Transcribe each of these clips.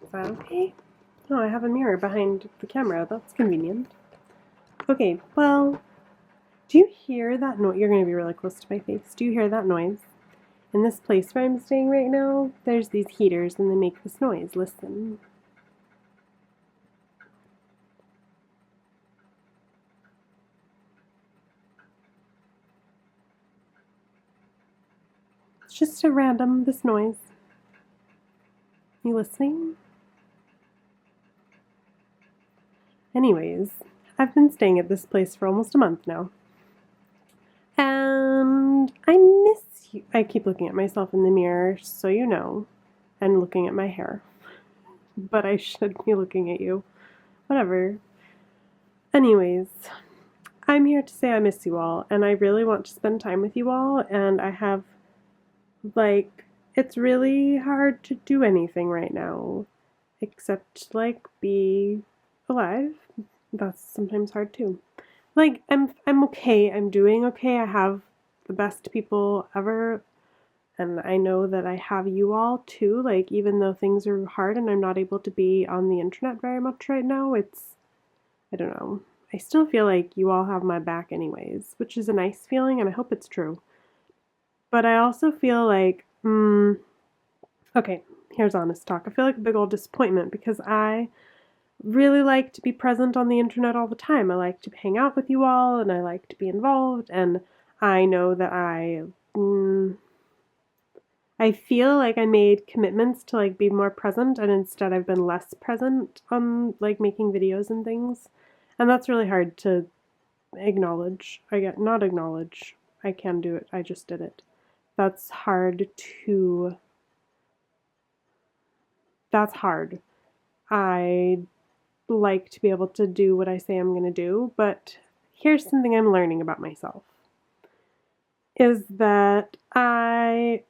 Is that okay? Oh, I have a mirror behind the camera. That's convenient. Okay, well, do you hear that noise? You're going to be really close to my face. Do you hear that noise? In this place where I'm staying right now, there's these heaters and they make this noise. Listen. It's just a random, this noise. You listening? Anyways, I've been staying at this place for almost a month now. And I miss you. I keep looking at myself in the mirror, so you know, and looking at my hair. But I should be looking at you. Whatever. Anyways, I'm here to say I miss you all, and I really want to spend time with you all, and I have, like, it's really hard to do anything right now, except, like, be alive. That's sometimes hard too. Like, I'm okay, I'm doing okay, I have the best people ever, and I know that I have you all too, like, even though things are hard and I'm not able to be on the internet very much right now, it's, I don't know, I still feel like you all have my back anyways, which is a nice feeling, and I hope it's true. But I also feel like, okay, here's honest talk, I feel like a big old disappointment because I really like to be present on the internet all the time. I like to hang out with you all, and I like to be involved, and I know that I feel like I made commitments to like be more present, and instead I've been less present on like making videos and things, and that's really hard to acknowledge. Not acknowledge. I can do it. I just did it. That's hard. I like to be able to do what I say I'm going to do, but here's something I'm learning about myself, is that I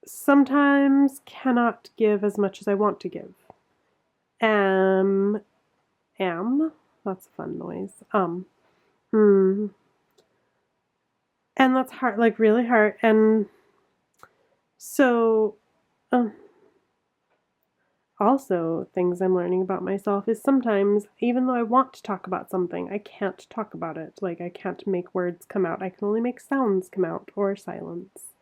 sometimes cannot give as much as I want to give. That's a fun noise. And that's hard, like really hard, and so, also, things I'm learning about myself is sometimes, even though I want to talk about something, I can't talk about it. Like, I can't make words come out. I can only make sounds come out, or silence.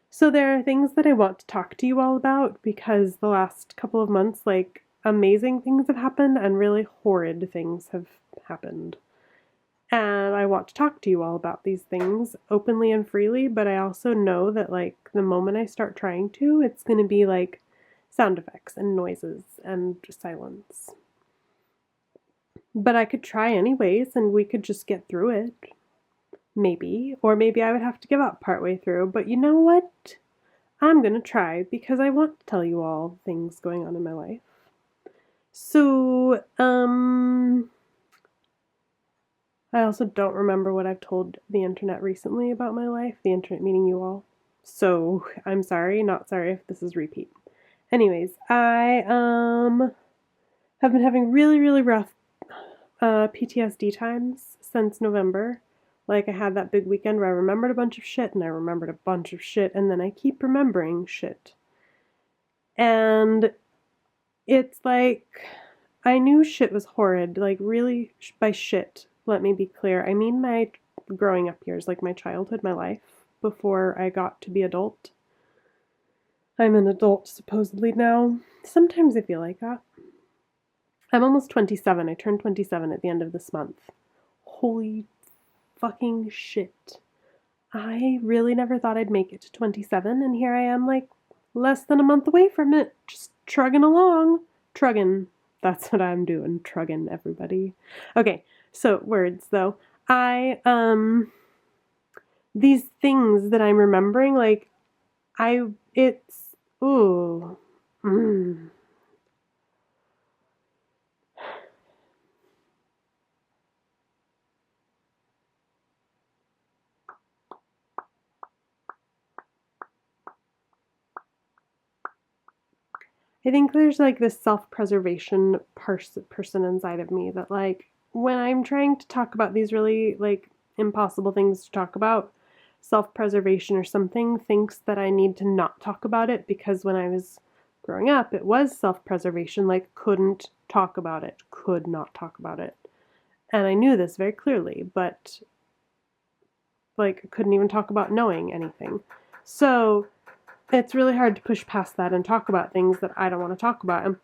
So there are things that I want to talk to you all about, because the last couple of months, like, amazing things have happened, and really horrid things have happened. And I want to talk to you all about these things openly and freely, but I also know that, like, the moment I start trying to, it's going to be, like, sound effects and noises and silence. But I could try anyways, and we could just get through it. Maybe. Or maybe I would have to give up partway through. But you know what? I'm going to try, because I want to tell you all things going on in my life. So, I also don't remember what I've told the internet recently about my life. The internet meaning you all. So, I'm sorry, not sorry if this is repeat. Anyways, I have been having really, really rough PTSD times since November. Like, I had that big weekend where I remembered a bunch of shit, and I remembered a bunch of shit, and then I keep remembering shit. And it's like, I knew shit was horrid. Like, really, by shit, let me be clear, I mean my growing up years, like my childhood, my life, before I got to be adult. I'm an adult, supposedly, now. Sometimes I feel like that. I'm almost 27. I turned 27 at the end of this month. Holy fucking shit. I really never thought I'd make it to 27, and here I am, like, less than a month away from it. Just trugging along. Trugging. That's what I'm doing. Trugging, everybody. Okay, so words, though. These things that I'm remembering, like, ooh. I think there's, like, this self-preservation person inside of me that, like, when I'm trying to talk about these really, like, impossible things to talk about, self-preservation or something thinks that I need to not talk about it because when I was growing up, it was self-preservation, like couldn't talk about it, could not talk about it. And I knew this very clearly, but like couldn't even talk about knowing anything. So it's really hard to push past that and talk about things that I don't want to talk about.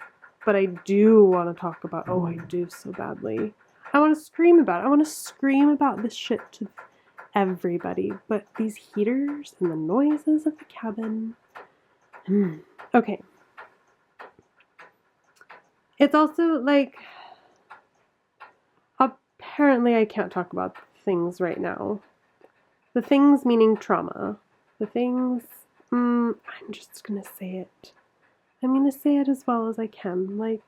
But I do want to talk about, oh, I do so badly. I want to scream about it. I want to scream about this shit to everybody. But these heaters and the noises of the cabin. Okay. It's also like, apparently I can't talk about things right now. The things meaning trauma. The things, I'm just gonna say it. I'm gonna say it as well as I can. Like,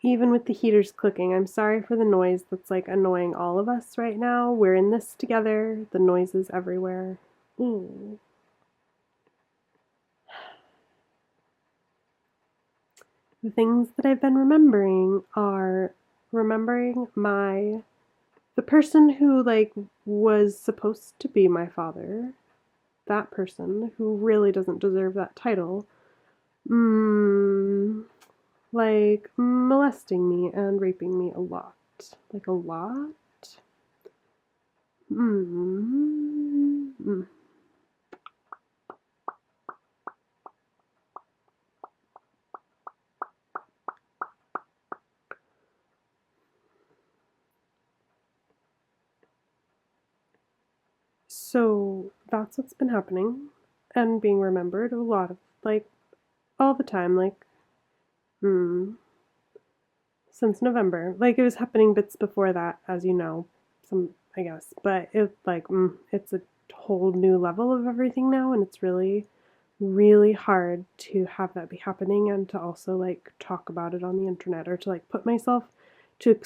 even with the heaters clicking, I'm sorry for the noise that's like annoying all of us right now. We're in this together. The noise is everywhere. Ooh. The things that I've been remembering are remembering the person who like was supposed to be my father, that person who really doesn't deserve that title, like molesting me and raping me a lot. Like a lot. So that's what's been happening and being remembered a lot of, like, all the time, like, since November. Like, it was happening bits before that, as you know, I guess, but it's like, it's a whole new level of everything now, and it's really, really hard to have that be happening and to also, like, talk about it on the internet or to, like, put myself to,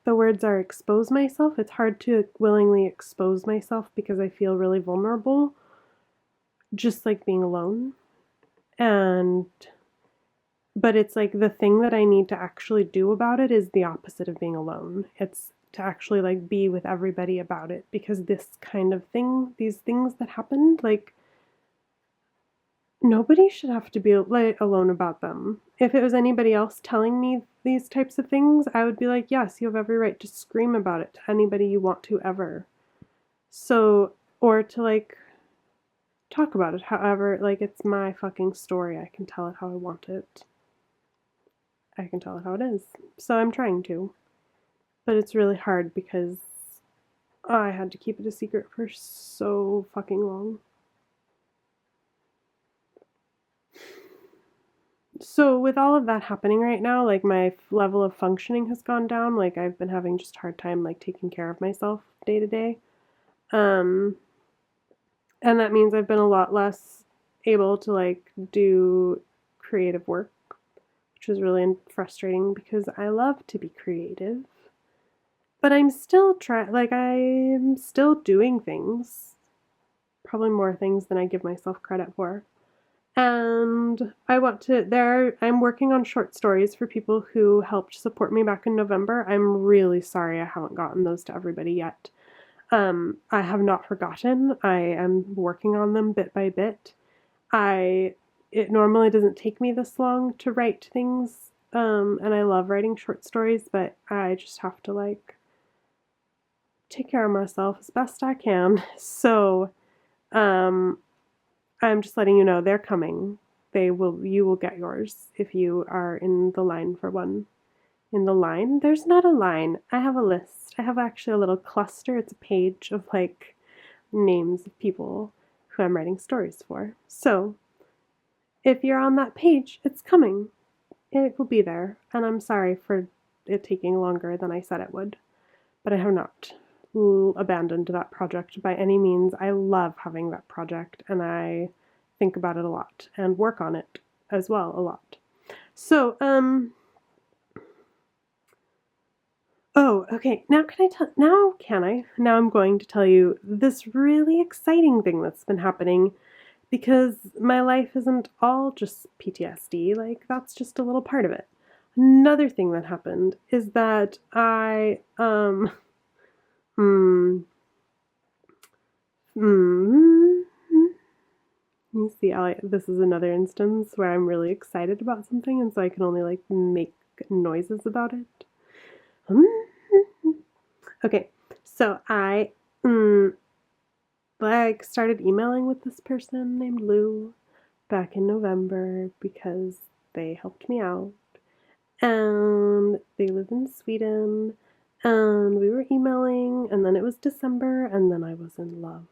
the words are expose myself. It's hard to willingly expose myself because I feel really vulnerable, just like being alone. But it's like the thing that I need to actually do about it is the opposite of being alone. It's to actually like be with everybody about it, because this kind of thing, these things that happened, like nobody should have to be like alone about them. If it was anybody else telling me these types of things, I would be like, yes, you have every right to scream about it to anybody you want to ever. So, or to like talk about it however, like it's my fucking story. I can tell it how I want it. I can tell it how it is. So I'm trying to. But it's really hard because I had to keep it a secret for so fucking long. So with all of that happening right now, like my level of functioning has gone down. Like I've been having just a hard time like taking care of myself day to day. And that means I've been a lot less able to like do creative work, which is really frustrating because I love to be creative. But I'm still I'm still doing things, probably more things than I give myself credit for. And I'm working on short stories for people who helped support me back in November. I'm really sorry I haven't gotten those to everybody yet. I have not forgotten. I am working on them bit by bit. It normally doesn't take me this long to write things, and I love writing short stories, but I just have to like take care of myself as best I can. So, I'm just letting you know they're coming. You will get yours if you are in the line for one. In the line? There's not a line. I have a list. I have actually a little cluster. It's a page of like names of people who I'm writing stories for. So, if you're on that page, it's coming. It will be there. And I'm sorry for it taking longer than I said it would. But I have not abandoned that project by any means. I love having that project and I think about it a lot and work on it as well a lot. So, oh, okay. Now I'm going to tell you this really exciting thing that's been happening, because my life isn't all just PTSD. Like, that's just a little part of it. Another thing that happened is that mm, you see, this is another instance where I'm really excited about something, and so I can only like make noises about it. Okay, so I like started emailing with this person named Lou back in November because they helped me out, and they live in Sweden, and we were emailing, and then it was December, and then I was in love.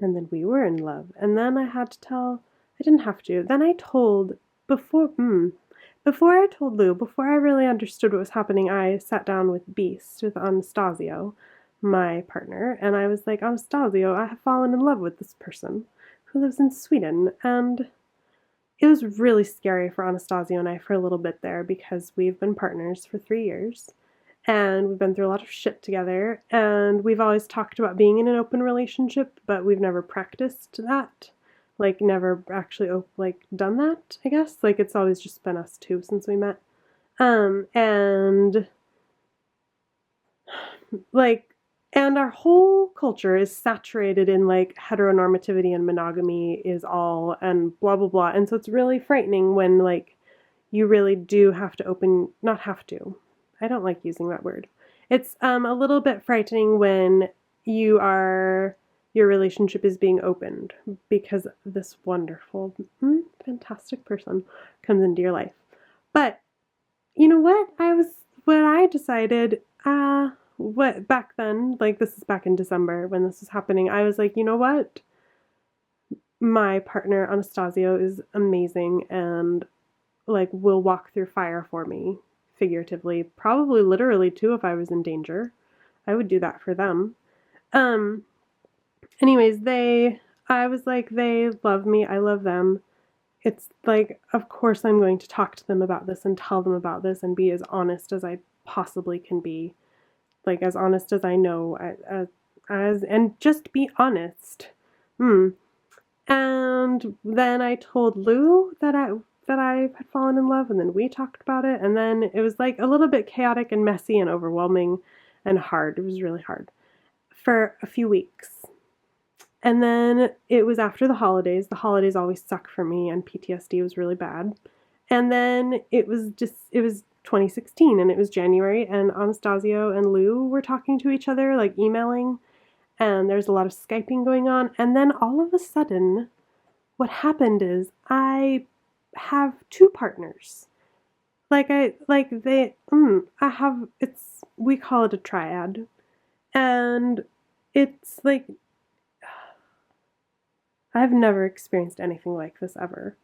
And then we were in love. And then I had to tell, I didn't have to. Then I told, before I told Lou, before I really understood what was happening, I sat down with Beast, with Anastasio, my partner, and I was like, Anastasio, I have fallen in love with this person who lives in Sweden. And it was really scary for Anastasio and I for a little bit there because we've been partners for 3 years. And we've been through a lot of shit together, and we've always talked about being in an open relationship, but we've never practiced that. Like, never actually, like, done that, I guess. Like, it's always just been us two since we met. And, like, and our whole culture is saturated in, like, heteronormativity and monogamy is all, and blah, blah, blah. And so it's really frightening when, like, you really do have to not have to. I don't like using that word. It's a little bit frightening when your relationship is being opened because this wonderful, fantastic person comes into your life. But you know what? What I decided, what back then, like this is back in December when this was happening, I was like, you know what? My partner Anastasio is amazing and like will walk through fire for me, figuratively, probably literally too if I was in danger. I would do that for them. Anyways, I was like, they love me, I love them. It's like, of course I'm going to talk to them about this and tell them about this and be as honest as I possibly can be. Like, as honest as I know, and just be honest. And then I told Lou that I had fallen in love, and then we talked about it, and then it was like a little bit chaotic and messy and overwhelming and hard. It was really hard for a few weeks. And then it was after the holidays. The holidays always suck for me, and PTSD was really bad. And then it was 2016, and it was January, and Anastasio and Lou were talking to each other, like emailing, and there's a lot of Skyping going on. And then all of a sudden, what happened is I have two partners. We call it a triad. And it's like, I've never experienced anything like this ever.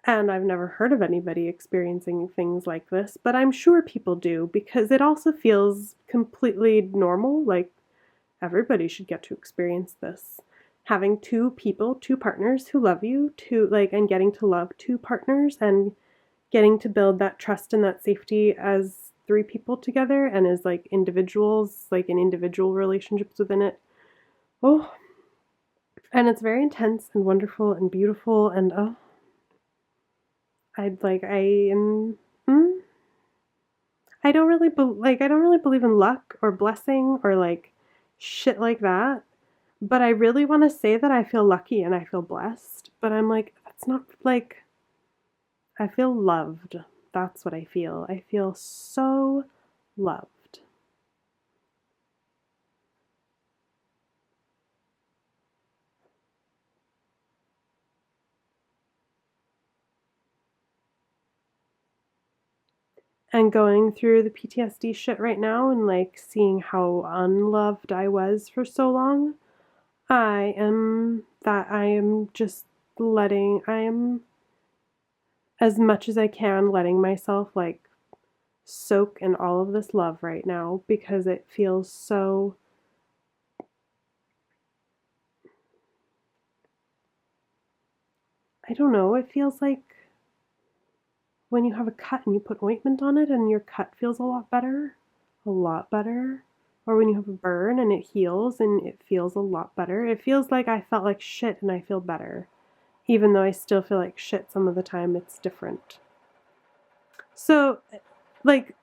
And I've never heard of anybody experiencing things like this, but I'm sure people do because it also feels completely normal. Like, everybody should get to experience this. Having two partners who love you, and getting to love two partners and getting to build that trust and that safety as three people together and as like individuals, like in individual relationships within it. Oh, and it's very intense and wonderful and beautiful and I am. I don't really believe in luck or blessing or like shit like that. But I really want to say that I feel lucky and I feel blessed. But I'm like, that's not like, I feel loved. That's what I feel. I feel so loved. And going through the PTSD shit right now and like seeing how unloved I was for so long, I am just I am as much as I can letting myself like soak in all of this love right now because it feels so I don't know, it feels like when you have a cut and you put ointment on it and your cut feels a lot better. A lot better. Or when you have a burn and it heals and it feels a lot better. It feels like I felt like shit and I feel better. Even though I still feel like shit some of the time, it's different. So, like,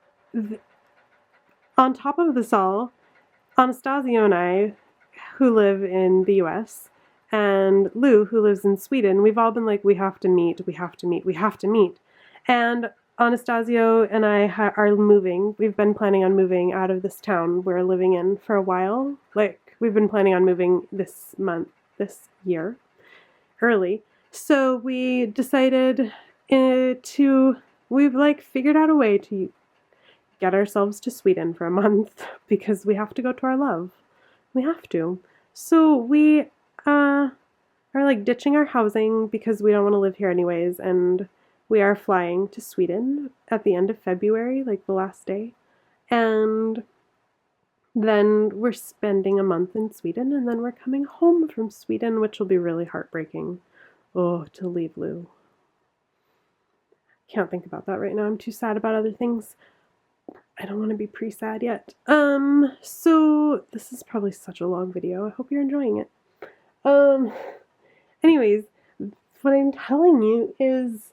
on top of this all, Anastasio and I, who live in the US, and Lou, who lives in Sweden, we've all been like, we have to meet, we have to meet, we have to meet. And Anastasio and I are moving. We've been planning on moving out of this town we're living in for a while. Like, we've been planning on moving this year, early. So we decided we've like figured out a way to get ourselves to Sweden for a month because we have to go to our love. We have to. So we are like ditching our housing because we don't want to live here anyways, and we are flying to Sweden at the end of February, like the last day. And then we're spending a month in Sweden, and then we're coming home from Sweden, which will be really heartbreaking. Oh, to leave Lou. Can't think about that right now. I'm too sad about other things. I don't want to be pre-sad yet. So this is probably such a long video. I hope you're enjoying it. Anyways, what I'm telling you is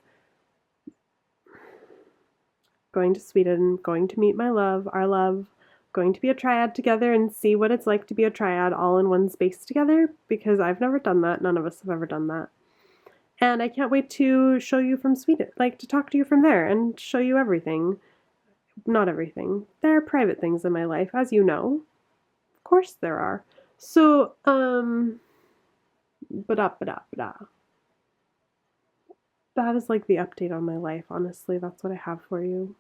going to Sweden, going to meet my love, our love, going to be a triad together and see what it's like to be a triad all in one space together, because I've never done that. None of us have ever done that. And I can't wait to show you from Sweden, like to talk to you from there and show you everything. Not everything. There are private things in my life, as you know. Of course there are. So, that is like the update on my life, honestly. That's what I have for you,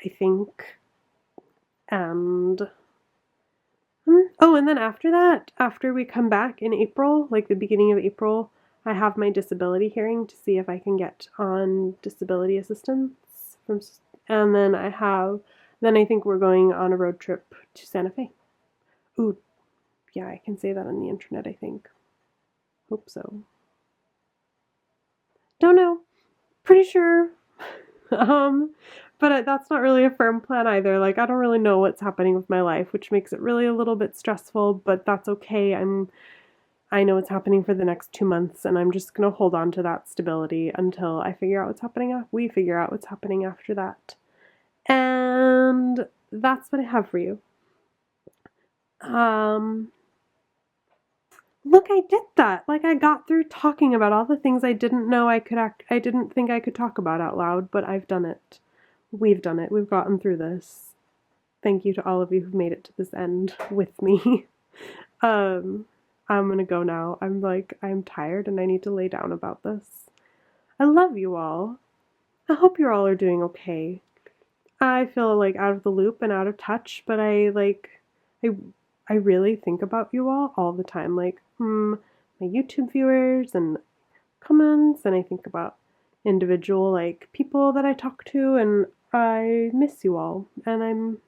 I think. And oh, and then after that, after we come back in April, like the beginning of April, I have my disability hearing to see if I can get on disability assistance and then I think we're going on a road trip to Santa Fe. Ooh, yeah, I can say that on the internet, I think. Hope so. Don't know. Pretty sure. But that's not really a firm plan either. Like, I don't really know what's happening with my life, which makes it really a little bit stressful, but that's okay. I know what's happening for the next 2 months, and I'm just going to hold on to that stability until I figure out what's happening. We figure out what's happening after that. And that's what I have for you. Look, I did that. Like, I got through talking about all the things I didn't know I didn't think I could talk about out loud, but I've done it. We've done it. We've gotten through this. Thank you to all of you who've made it to this end with me. I'm gonna go now. I'm tired and I need to lay down about this. I love you all. I hope you all are doing okay. I feel like out of the loop and out of touch, but I really think about you all the time. Like, my YouTube viewers and comments, and I think about individual like people that I talk to, and I miss you all. And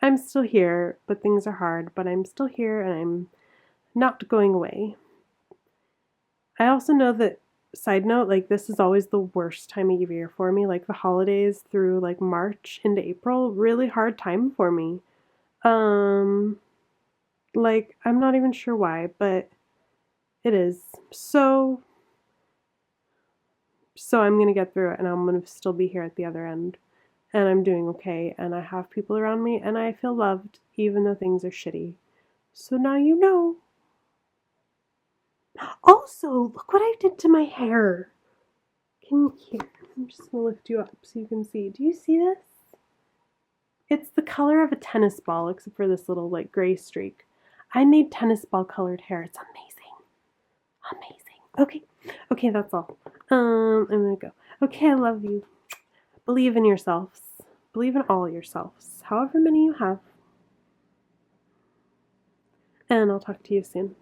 I'm still here, but things are hard, but I'm still here and I'm not going away. I also know that, side note, like, this is always the worst time of year for me, like the holidays through like March into April, really hard time for me. Like, I'm not even sure why, but it is. So I'm gonna get through it, and I'm gonna still be here at the other end, and I'm doing okay, and I have people around me, and I feel loved even though things are shitty. So now you know. Also, look what I did to my hair. Here, I'm just gonna lift you up so you can see. Do you see this? It's the color of a tennis ball, except for this little like gray streak. I made tennis ball colored hair. It's amazing. Amazing. Okay, that's all. I'm gonna go. Okay, I love you. Believe in yourselves. Believe in all yourselves, however many you have. And I'll talk to you soon.